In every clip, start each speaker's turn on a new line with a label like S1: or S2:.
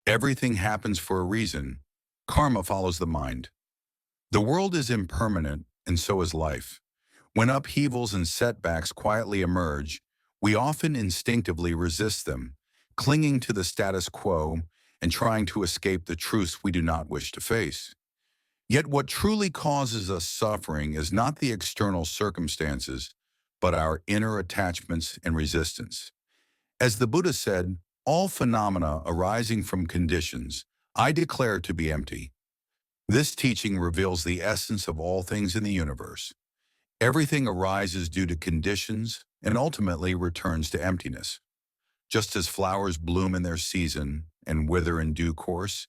S1: Everything happens for a reason. Karma follows the mind. The world is impermanent, and so is life. When upheavals and setbacks quietly emerge, we often instinctively resist them, clinging to the status quo and trying to escape the truths we do not wish to face. Yet what truly causes us suffering is not the external circumstances, but our inner attachments and resistance. As the Buddha said, all phenomena arising from conditions, I declare to be empty. This teaching reveals the essence of all things in the universe. Everything arises due to conditions and ultimately returns to emptiness. Just as flowers bloom in their season and wither in due course,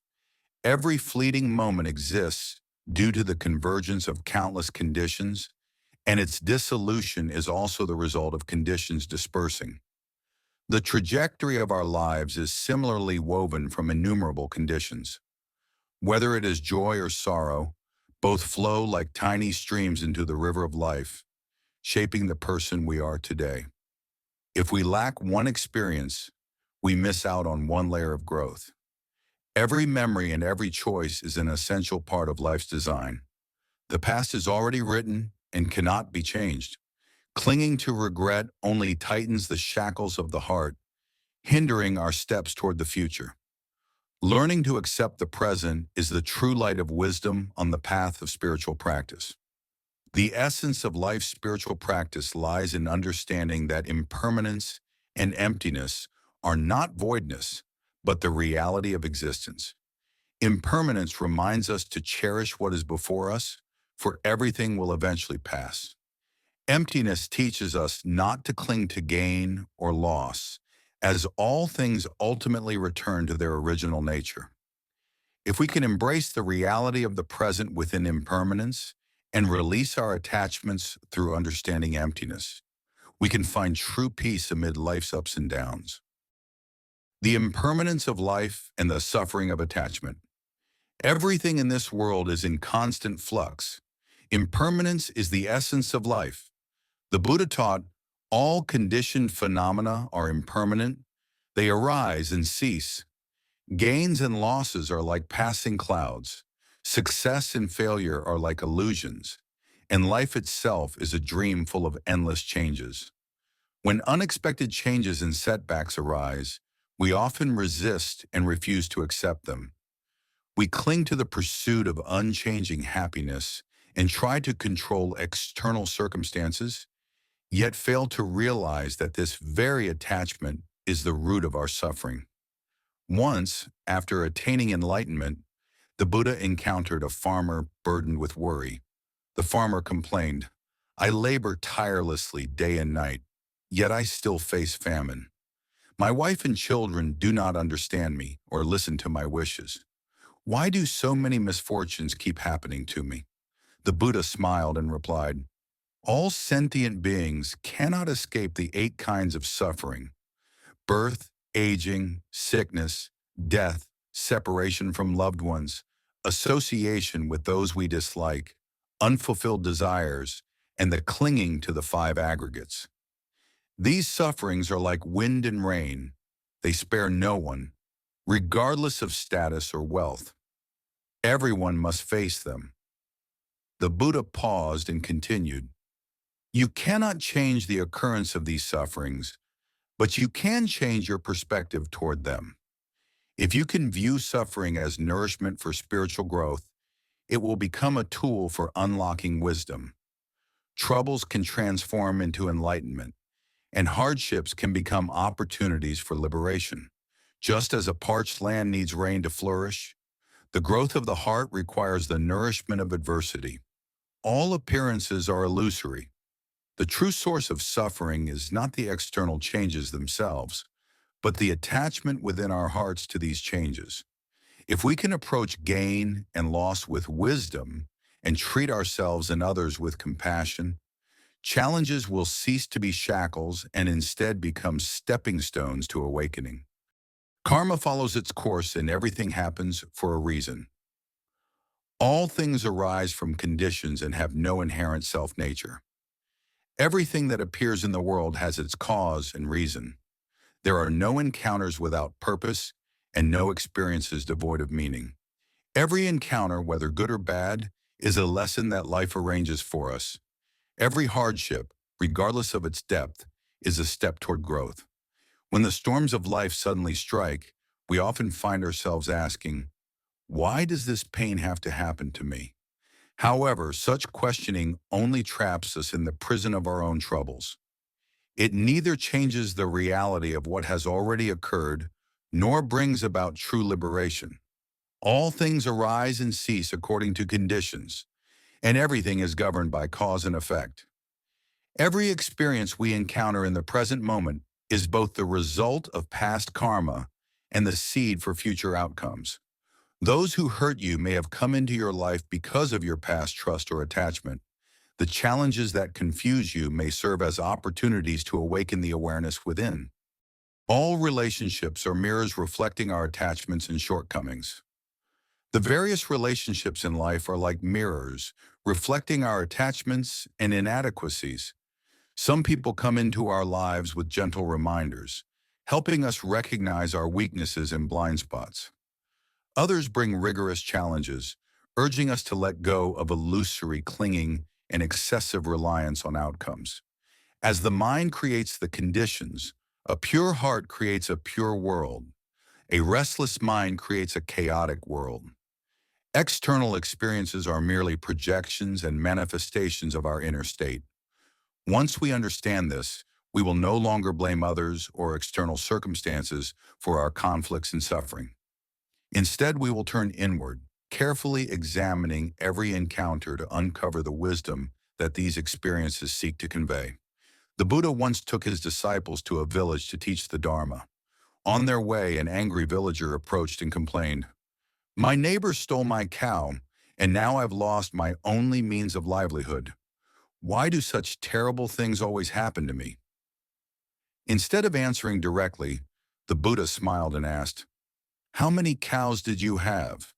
S1: every fleeting moment exists due to the convergence of countless conditions, and its dissolution is also the result of conditions dispersing. The trajectory of our lives is similarly woven from innumerable conditions. Whether it is joy or sorrow, both flow like tiny streams into the river of life, shaping the person we are today. If we lack one experience, we miss out on one layer of growth. Every memory and every choice is an essential part of life's design. The past is already written and cannot be changed. Clinging to regret only tightens the shackles of the heart, hindering our steps toward the future. Learning to accept the present is the true light of wisdom on the path of spiritual practice. The essence of life's spiritual practice lies in understanding that impermanence and emptiness are not voidness, but the reality of existence. Impermanence reminds us to cherish what is before us, for everything will eventually pass. Emptiness teaches us not to cling to gain or loss, as all things ultimately return to their original nature. If we can embrace the reality of the present within impermanence and release our attachments through understanding emptiness, we can find true peace amid life's ups and downs. The impermanence of life and the suffering of attachment. Everything in this world is in constant flux. Impermanence is the essence of life. The Buddha taught, all conditioned phenomena are impermanent. They arise and cease. Gains and losses are like passing clouds. Success and failure are like illusions. And life itself is a dream full of endless changes. When unexpected changes and setbacks arise, we often resist and refuse to accept them. We cling to the pursuit of unchanging happiness and try to control external circumstances, yet fail to realize that this very attachment is the root of our suffering. Once, after attaining enlightenment, the Buddha encountered a farmer burdened with worry. The farmer complained, I labor tirelessly day and night, yet I still face famine. My wife and children do not understand me or listen to my wishes. Why do so many misfortunes keep happening to me? The Buddha smiled and replied, all sentient beings cannot escape the 8 kinds of suffering: birth, aging, sickness, death, separation from loved ones, association with those we dislike, unfulfilled desires, and the clinging to the 5 aggregates. These sufferings are like wind and rain. They spare no one, regardless of status or wealth. Everyone must face them. The Buddha paused and continued, you cannot change the occurrence of these sufferings, but you can change your perspective toward them. If you can view suffering as nourishment for spiritual growth, it will become a tool for unlocking wisdom. Troubles can transform into enlightenment, and hardships can become opportunities for liberation. Just as a parched land needs rain to flourish, the growth of the heart requires the nourishment of adversity. All appearances are illusory. The true source of suffering is not the external changes themselves, but the attachment within our hearts to these changes. If we can approach gain and loss with wisdom and treat ourselves and others with compassion, challenges will cease to be shackles and instead become stepping stones to awakening. Karma follows its course and everything happens for a reason. All things arise from conditions and have no inherent self-nature. Everything that appears in the world has its cause and reason. There are no encounters without purpose, and no experience is devoid of meaning. Every encounter, whether good or bad, is a lesson that life arranges for us. Every hardship, regardless of its depth, is a step toward growth. When the storms of life suddenly strike, we often find ourselves asking, why does this pain have to happen to me? However, such questioning only traps us in the prison of our own troubles. It neither changes the reality of what has already occurred, nor brings about true liberation. All things arise and cease according to conditions, and everything is governed by cause and effect. Every experience we encounter in the present moment is both the result of past karma and the seed for future outcomes. Those who hurt you may have come into your life because of your past trust or attachment. The challenges that confuse you may serve as opportunities to awaken the awareness within. All relationships are mirrors reflecting our attachments and shortcomings. The various relationships in life are like mirrors, reflecting our attachments and inadequacies. Some people come into our lives with gentle reminders, helping us recognize our weaknesses and blind spots. Others bring rigorous challenges, urging us to let go of illusory clinging and excessive reliance on outcomes. As the mind creates the conditions, a pure heart creates a pure world. A restless mind creates a chaotic world. External experiences are merely projections and manifestations of our inner state. Once we understand this, we will no longer blame others or external circumstances for our conflicts and suffering. Instead, we will turn inward, carefully examining every encounter to uncover the wisdom that these experiences seek to convey. The Buddha once took his disciples to a village to teach the Dharma. On their way, an angry villager approached and complained, "My neighbor stole my cow, and now I've lost my only means of livelihood. Why do such terrible things always happen to me?" Instead of answering directly, the Buddha smiled and asked, "How many cows did you have?"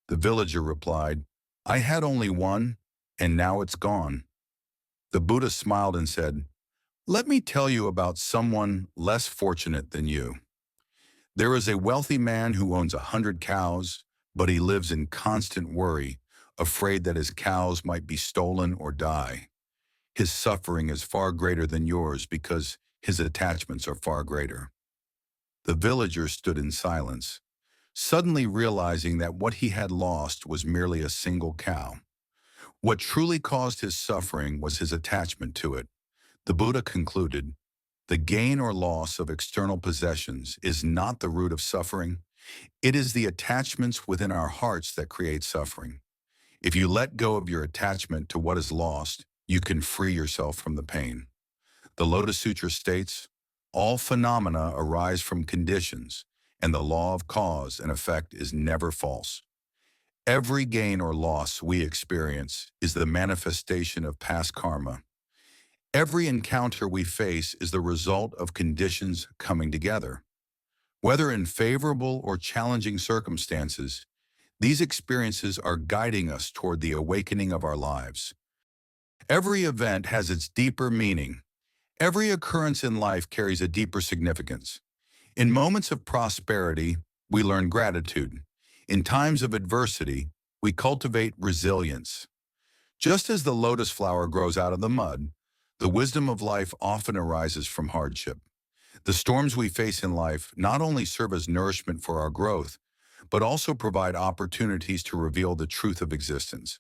S1: The villager replied, "I had only one, and now it's gone." The Buddha smiled and said, "Let me tell you about someone less fortunate than you. There is a wealthy man who owns 100 cows, but he lives in constant worry, afraid that his cows might be stolen or die. His suffering is far greater than yours because his attachments are far greater." The villager stood in silence, suddenly realizing that what he had lost was merely a single cow. What truly caused his suffering was his attachment to it. The Buddha concluded, "The gain or loss of external possessions is not the root of suffering. It is the attachments within our hearts that create suffering. If you let go of your attachment to what is lost, you can free yourself from the pain." The Lotus Sutra states, "All phenomena arise from conditions, and the law of cause and effect is never false." Every gain or loss we experience is the manifestation of past karma. Every encounter we face is the result of conditions coming together. Whether in favorable or challenging circumstances, these experiences are guiding us toward the awakening of our lives. Every event has its deeper meaning. Every occurrence in life carries a deeper significance. In moments of prosperity, we learn gratitude. In times of adversity, we cultivate resilience. Just as the lotus flower grows out of the mud, the wisdom of life often arises from hardship. The storms we face in life not only serve as nourishment for our growth, but also provide opportunities to reveal the truth of existence.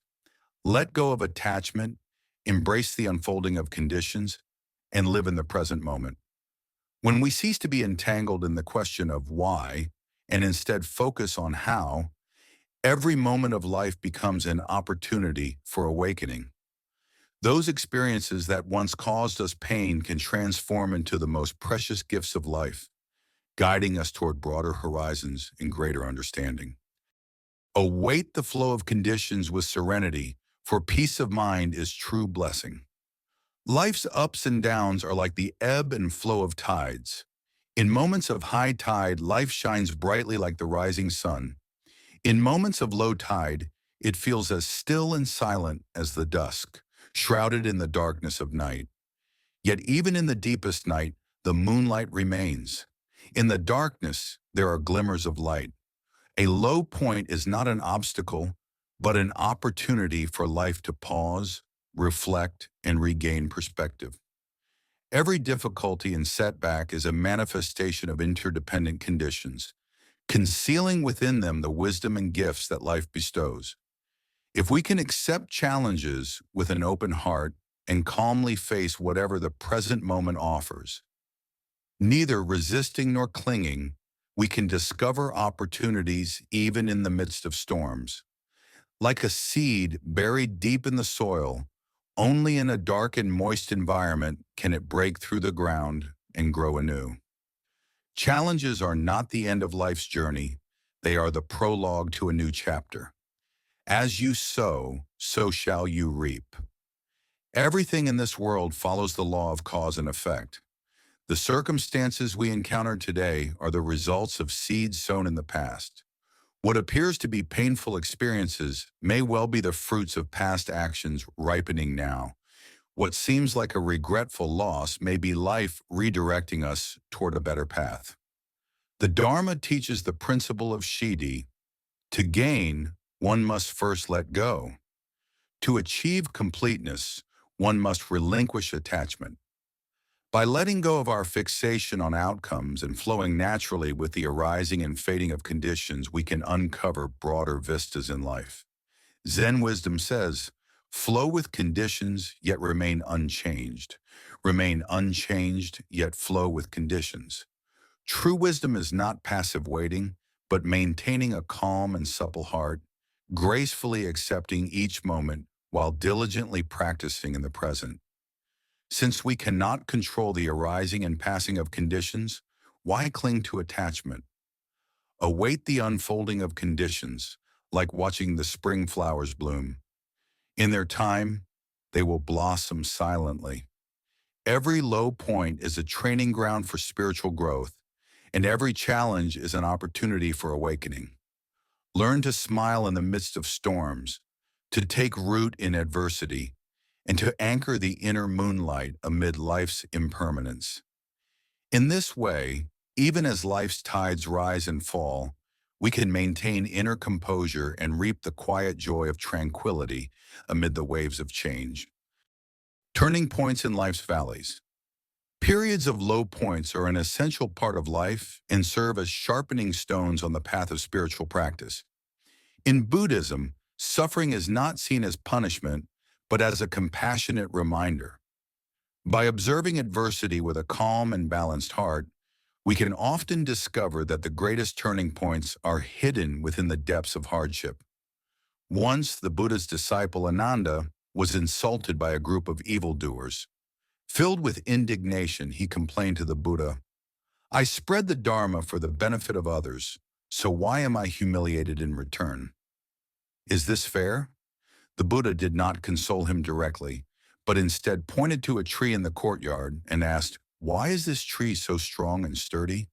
S1: Let go of attachment, embrace the unfolding of conditions, and live in the present moment. When we cease to be entangled in the question of why, and instead focus on how, every moment of life becomes an opportunity for awakening. Those experiences that once caused us pain can transform into the most precious gifts of life, guiding us toward broader horizons and greater understanding. Await the flow of conditions with serenity, for peace of mind is true blessing. Life's ups and downs are like the ebb and flow of tides. In moments of high tide, life shines brightly like the rising sun. In moments of low tide, it feels as still and silent as the dusk, shrouded in the darkness of night. Yet even in the deepest night, the moonlight remains. In the darkness, there are glimmers of light. A low point is not an obstacle, but an opportunity for life to pause, reflect, and regain perspective. Every difficulty and setback is a manifestation of interdependent conditions, concealing within them the wisdom and gifts that life bestows. If we can accept challenges with an open heart and calmly face whatever the present moment offers, neither resisting nor clinging, we can discover opportunities even in the midst of storms. Like a seed buried deep in the soil, only in a dark and moist environment can it break through the ground and grow anew. Challenges are not the end of life's journey, they are the prologue to a new chapter. As you sow, so shall you reap. Everything in this world follows the law of cause and effect. The circumstances we encounter today are the results of seeds sown in the past. What appears to be painful experiences may well be the fruits of past actions ripening now. What seems like a regretful loss may be life redirecting us toward a better path. The Dharma teaches the principle of Shidi. To gain, one must first let go. To achieve completeness, one must relinquish attachment. By letting go of our fixation on outcomes and flowing naturally with the arising and fading of conditions, we can uncover broader vistas in life. Zen wisdom says, flow with conditions, yet remain unchanged. Remain unchanged, yet flow with conditions. True wisdom is not passive waiting, but maintaining a calm and supple heart, gracefully accepting each moment while diligently practicing in the present. Since we cannot control the arising and passing of conditions, why cling to attachment? Await the unfolding of conditions, like watching the spring flowers bloom. In their time, they will blossom silently. Every low point is a training ground for spiritual growth, and every challenge is an opportunity for awakening. Learn to smile in the midst of storms, to take root in adversity, and to anchor the inner moonlight amid life's impermanence. In this way, even as life's tides rise and fall, we can maintain inner composure and reap the quiet joy of tranquility amid the waves of change. Turning points in life's valleys. Periods of low points are an essential part of life and serve as sharpening stones on the path of spiritual practice. In Buddhism, suffering is not seen as punishment, but as a compassionate reminder. By observing adversity with a calm and balanced heart, we can often discover that the greatest turning points are hidden within the depths of hardship. Once, the Buddha's disciple Ananda was insulted by a group of evildoers. Filled with indignation, he complained to the Buddha, "I spread the Dharma for the benefit of others, so why am I humiliated in return? Is this fair?" The Buddha did not console him directly, but instead pointed to a tree in the courtyard and asked, "Why is this tree so strong and sturdy?"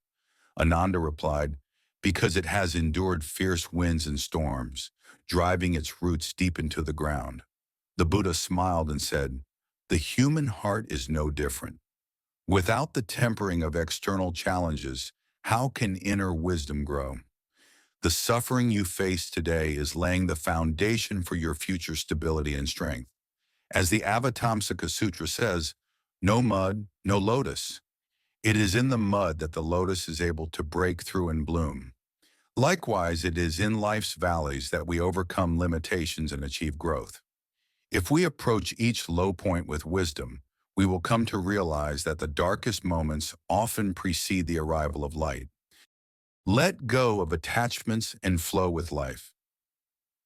S1: Ananda replied, "Because it has endured fierce winds and storms, driving its roots deep into the ground." The Buddha smiled and said, "The human heart is no different. Without the tempering of external challenges, how can inner wisdom grow? The suffering you face today is laying the foundation for your future stability and strength. As the Avatamsaka Sutra says, no mud, no lotus. It is in the mud that the lotus is able to break through and bloom. Likewise, it is in life's valleys that we overcome limitations and achieve growth. If we approach each low point with wisdom, we will come to realize that the darkest moments often precede the arrival of light. Let go of attachments and flow with life.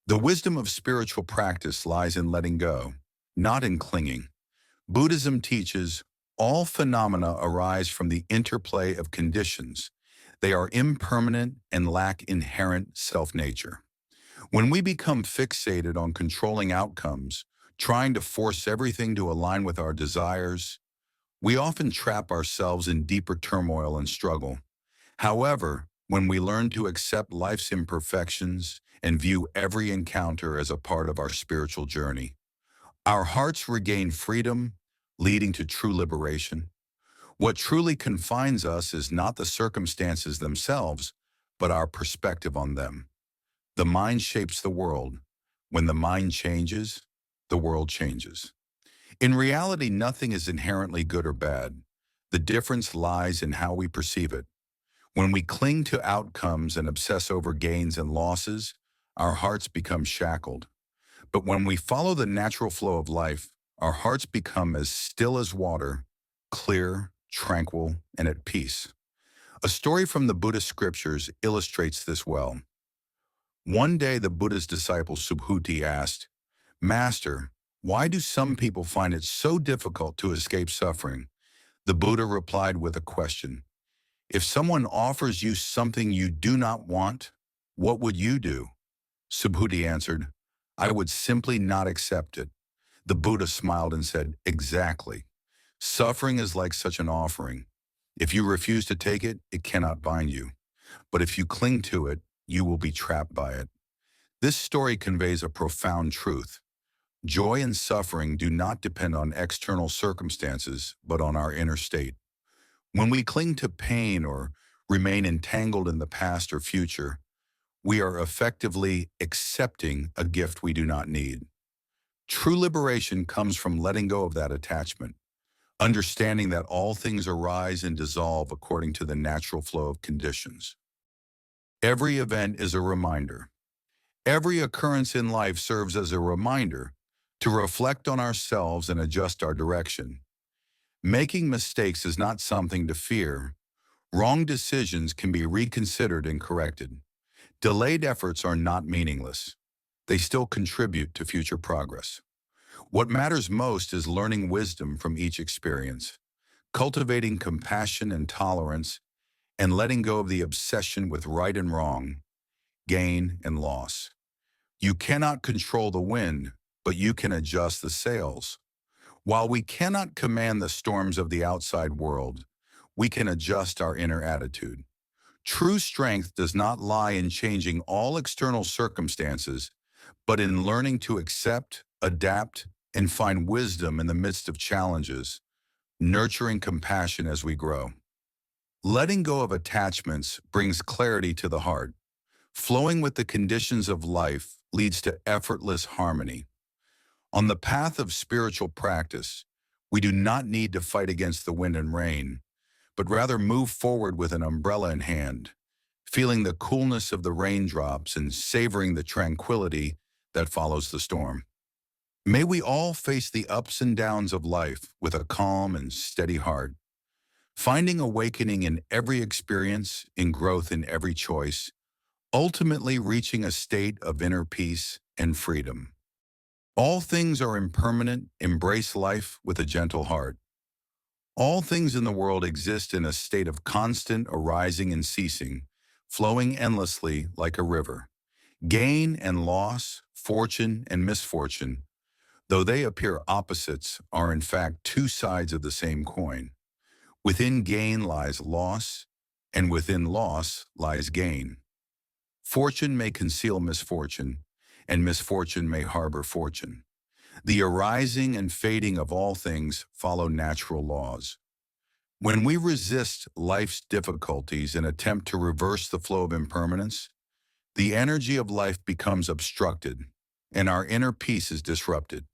S1: The wisdom of spiritual practice lies in letting go, not in clinging. Buddhism teaches all phenomena arise from the interplay of conditions. They are impermanent and lack inherent self-nature. When we become fixated on controlling outcomes, trying to force everything to align with our desires, we often trap ourselves in deeper turmoil and struggle. However, when we learn to accept life's imperfections and view every encounter as a part of our spiritual journey, our hearts regain freedom, leading to true liberation. What truly confines us is not the circumstances themselves, but our perspective on them. The mind shapes the world. When the mind changes, the world changes. In reality, nothing is inherently good or bad. The difference lies in how we perceive it. When we cling to outcomes and obsess over gains and losses, our hearts become shackled. But when we follow the natural flow of life, our hearts become as still as water, clear, tranquil, and at peace. A story from the Buddhist scriptures illustrates this well. One day, the Buddha's disciple Subhuti asked, "Master, why do some people find it so difficult to escape suffering?" The Buddha replied with a question. "If someone offers you something you do not want, what would you do?" Subhuti answered, "I would simply not accept it." The Buddha smiled and said, "Exactly. Suffering is like such an offering. If you refuse to take it, it cannot bind you. But if you cling to it, you will be trapped by it." This story conveys a profound truth. Joy and suffering do not depend on external circumstances, but on our inner state. When we cling to pain or remain entangled in the past or future, we are effectively accepting a gift we do not need. True liberation comes from letting go of that attachment, understanding that all things arise and dissolve according to the natural flow of conditions. Every event is a reminder. Every occurrence in life serves as a reminder to reflect on ourselves and adjust our direction. Making mistakes is not something to fear. Wrong decisions can be reconsidered and corrected. Delayed efforts are not meaningless. They still contribute to future progress. What matters most is learning wisdom from each experience, cultivating compassion and tolerance, and letting go of the obsession with right and wrong, gain and loss. You cannot control the wind, but you can adjust the sails. While we cannot command the storms of the outside world, we can adjust our inner attitude. True strength does not lie in changing all external circumstances, but in learning to accept, adapt, and find wisdom in the midst of challenges, nurturing compassion as we grow. Letting go of attachments brings clarity to the heart. Flowing with the conditions of life leads to effortless harmony. On the path of spiritual practice, we do not need to fight against the wind and rain, but rather move forward with an umbrella in hand, feeling the coolness of the raindrops and savoring the tranquility that follows the storm. May we all face the ups and downs of life with a calm and steady heart, finding awakening in every experience, in growth in every choice, ultimately reaching a state of inner peace and freedom. All things are impermanent. Embrace life with a gentle heart. All things in the world exist in a state of constant arising and ceasing, flowing endlessly like a river. Gain and loss, fortune and misfortune, though they appear opposites, are in fact two sides of the same coin. Within gain lies loss, and within loss lies gain. Fortune may conceal misfortune, and misfortune may harbor fortune. The arising and fading of all things follow natural laws. When we resist life's difficulties and attempt to reverse the flow of impermanence, the energy of life becomes obstructed, and our inner peace is disrupted.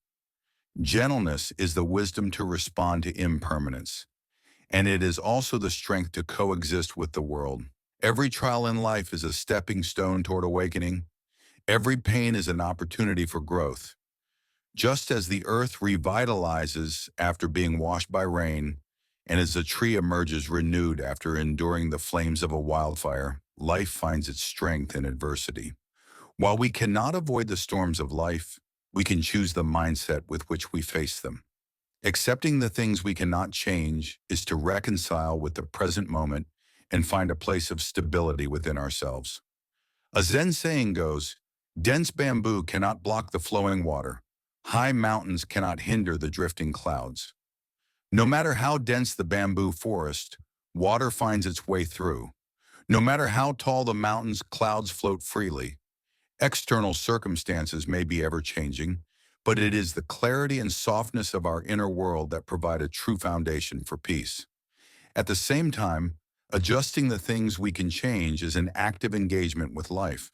S1: Gentleness is the wisdom to respond to impermanence, and it is also the strength to coexist with the world. Every trial in life is a stepping stone toward awakening. Every pain is an opportunity for growth. Just as the earth revitalizes after being washed by rain, and as a tree emerges renewed after enduring the flames of a wildfire, life finds its strength in adversity. While we cannot avoid the storms of life, we can choose the mindset with which we face them. Accepting the things we cannot change is to reconcile with the present moment and find a place of stability within ourselves. A Zen saying goes, "Dense bamboo cannot block the flowing water. High mountains cannot hinder the drifting clouds." No matter how dense the bamboo forest, water finds its way through. No matter how tall the mountains, clouds float freely. External circumstances may be ever-changing, but it is the clarity and softness of our inner world that provide a true foundation for peace. At the same time, adjusting the things we can change is an active engagement with life.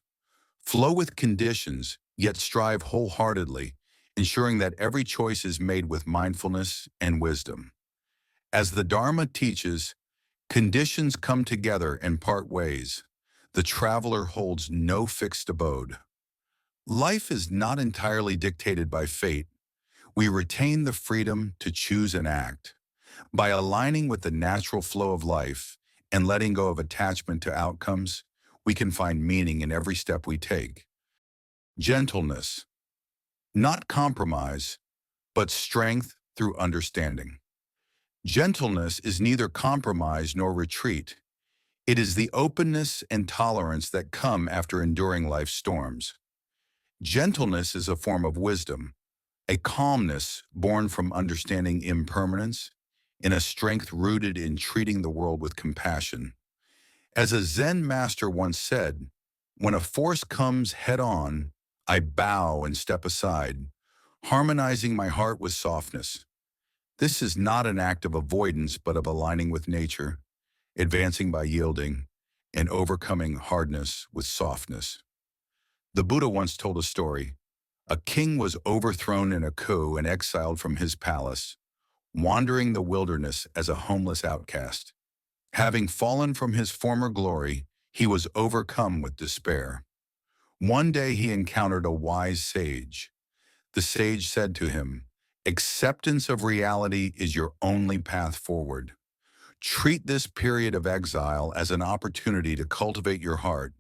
S1: Flow with conditions, yet strive wholeheartedly, ensuring that every choice is made with mindfulness and wisdom. As the Dharma teaches, conditions come together and part ways. The traveler holds no fixed abode. Life is not entirely dictated by fate. We retain the freedom to choose and act. By aligning with the natural flow of life and letting go of attachment to outcomes, we can find meaning in every step we take. Gentleness, not compromise, but strength through understanding. Gentleness is neither compromise nor retreat. It is the openness and tolerance that come after enduring life's storms. Gentleness is a form of wisdom, a calmness born from understanding impermanence, and a strength rooted in treating the world with compassion. As a Zen master once said, "When a force comes head-on, I bow and step aside, harmonizing my heart with softness." This is not an act of avoidance, but of aligning with nature, advancing by yielding, and overcoming hardness with softness. The Buddha once told a story. A king was overthrown in a coup and exiled from his palace, wandering the wilderness as a homeless outcast. Having fallen from his former glory, he was overcome with despair. One day he encountered a wise sage. The sage said to him, "Acceptance of reality is your only path forward. Treat this period of exile as an opportunity to cultivate your heart.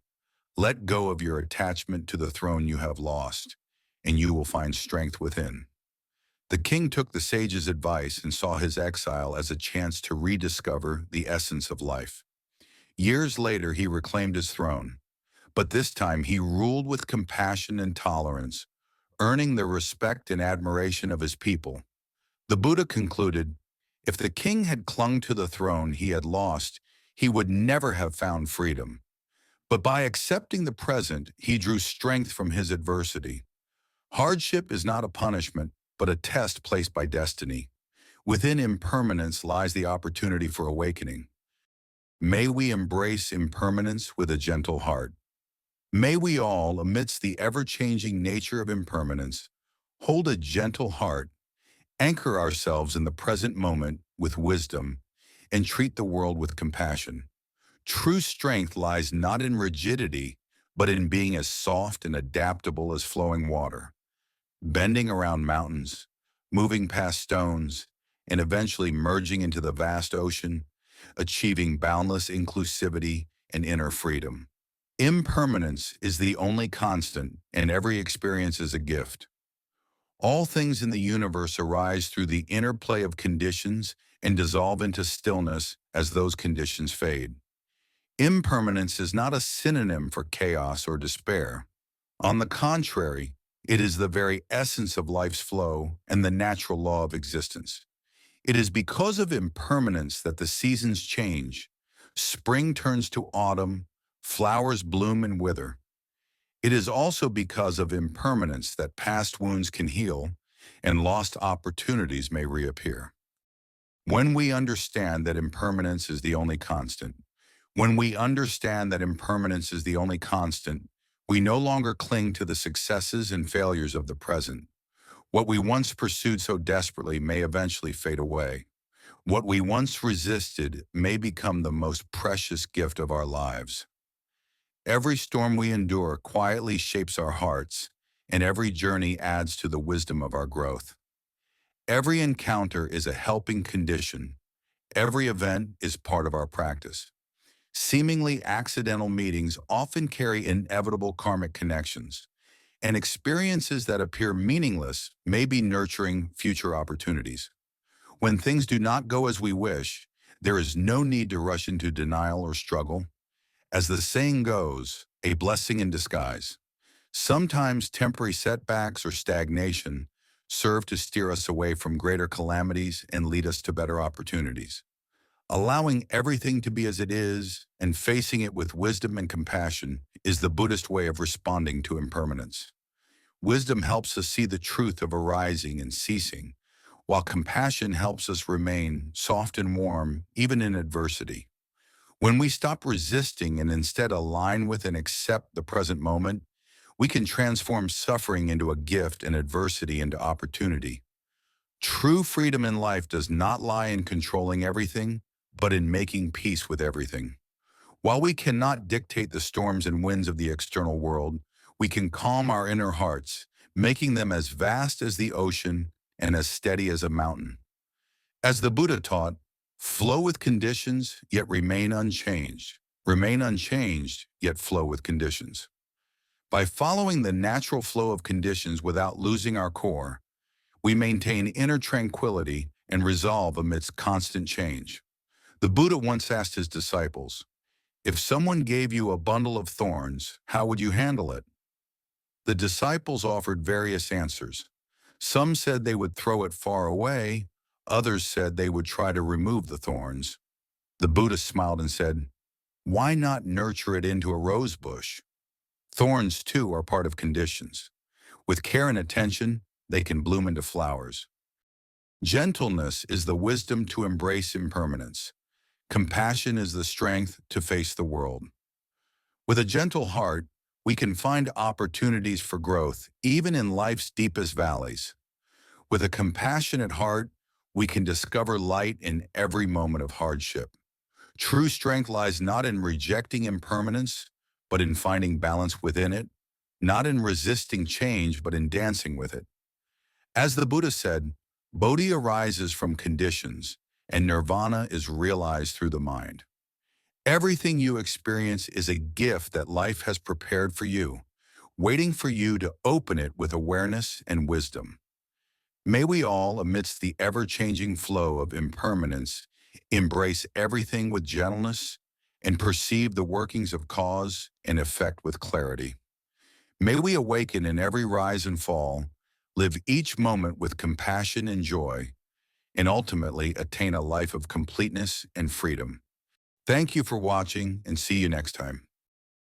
S1: Let go of your attachment to the throne you have lost, and you will find strength within." The king took the sage's advice and saw his exile as a chance to rediscover the essence of life. Years later, he reclaimed his throne, but this time he ruled with compassion and tolerance, earning the respect and admiration of his people. The Buddha concluded, if the king had clung to the throne he had lost, he would never have found freedom. But by accepting the present, he drew strength from his adversity. Hardship is not a punishment, but a test placed by destiny. Within impermanence lies the opportunity for awakening. May we embrace impermanence with a gentle heart. May we all, amidst the ever-changing nature of impermanence, hold a gentle heart, anchor ourselves in the present moment with wisdom, and treat the world with compassion. True strength lies not in rigidity, but in being as soft and adaptable as flowing water, bending around mountains, moving past stones, and eventually merging into the vast ocean, achieving boundless inclusivity and inner freedom. Impermanence is the only constant, and every experience is a gift. All things in the universe arise through the interplay of conditions and dissolve into stillness as those conditions fade. Impermanence is not a synonym for chaos or despair. On the contrary, it is the very essence of life's flow and the natural law of existence. It is because of impermanence that the seasons change. Spring turns to autumn, flowers bloom and wither. It is also because of impermanence that past wounds can heal and lost opportunities may reappear. When we understand that impermanence is the only constant, when we understand that impermanence is the only constant, we no longer cling to the successes and failures of the present. What we once pursued so desperately may eventually fade away. What we once resisted may become the most precious gift of our lives. Every storm we endure quietly shapes our hearts, and every journey adds to the wisdom of our growth. Every encounter is a helping condition. Every event is part of our practice. Seemingly accidental meetings often carry inevitable karmic connections, and experiences that appear meaningless may be nurturing future opportunities. When things do not go as we wish, there is no need to rush into denial or struggle. As the saying goes, a blessing in disguise. Sometimes temporary setbacks or stagnation serve to steer us away from greater calamities and lead us to better opportunities. Allowing everything to be as it is and facing it with wisdom and compassion is the Buddhist way of responding to impermanence. Wisdom helps us see the truth of arising and ceasing, while compassion helps us remain soft and warm even in adversity. When we stop resisting and instead align with and accept the present moment, we can transform suffering into a gift and adversity into opportunity. True freedom in life does not lie in controlling everything, but in making peace with everything. While we cannot dictate the storms and winds of the external world, we can calm our inner hearts, making them as vast as the ocean and as steady as a mountain. As the Buddha taught, flow with conditions, yet remain unchanged. Remain unchanged, yet flow with conditions. By following the natural flow of conditions without losing our core, we maintain inner tranquility and resolve amidst constant change. The Buddha once asked his disciples, "If someone gave you a bundle of thorns, how would you handle it?" The disciples offered various answers. Some said they would throw it far away, others said they would try to remove the thorns. The Buddha smiled and said, "Why not nurture it into a rose bush? Thorns, too, are part of conditions. With care and attention, they can bloom into flowers." Gentleness is the wisdom to embrace impermanence. Compassion is the strength to face the world. With a gentle heart, we can find opportunities for growth, even in life's deepest valleys. With a compassionate heart, we can discover light in every moment of hardship. True strength lies not in rejecting impermanence, but in finding balance within it, not in resisting change, but in dancing with it. As the Buddha said, Bodhi arises from conditions, and nirvana is realized through the mind. Everything you experience is a gift that life has prepared for you, waiting for you to open it with awareness and wisdom. May we all, amidst the ever-changing flow of impermanence, embrace everything with gentleness and perceive the workings of cause and effect with clarity. May we awaken in every rise and fall, live each moment with compassion and joy, and ultimately attain a life of completeness and freedom. Thank you for watching, and see you next time.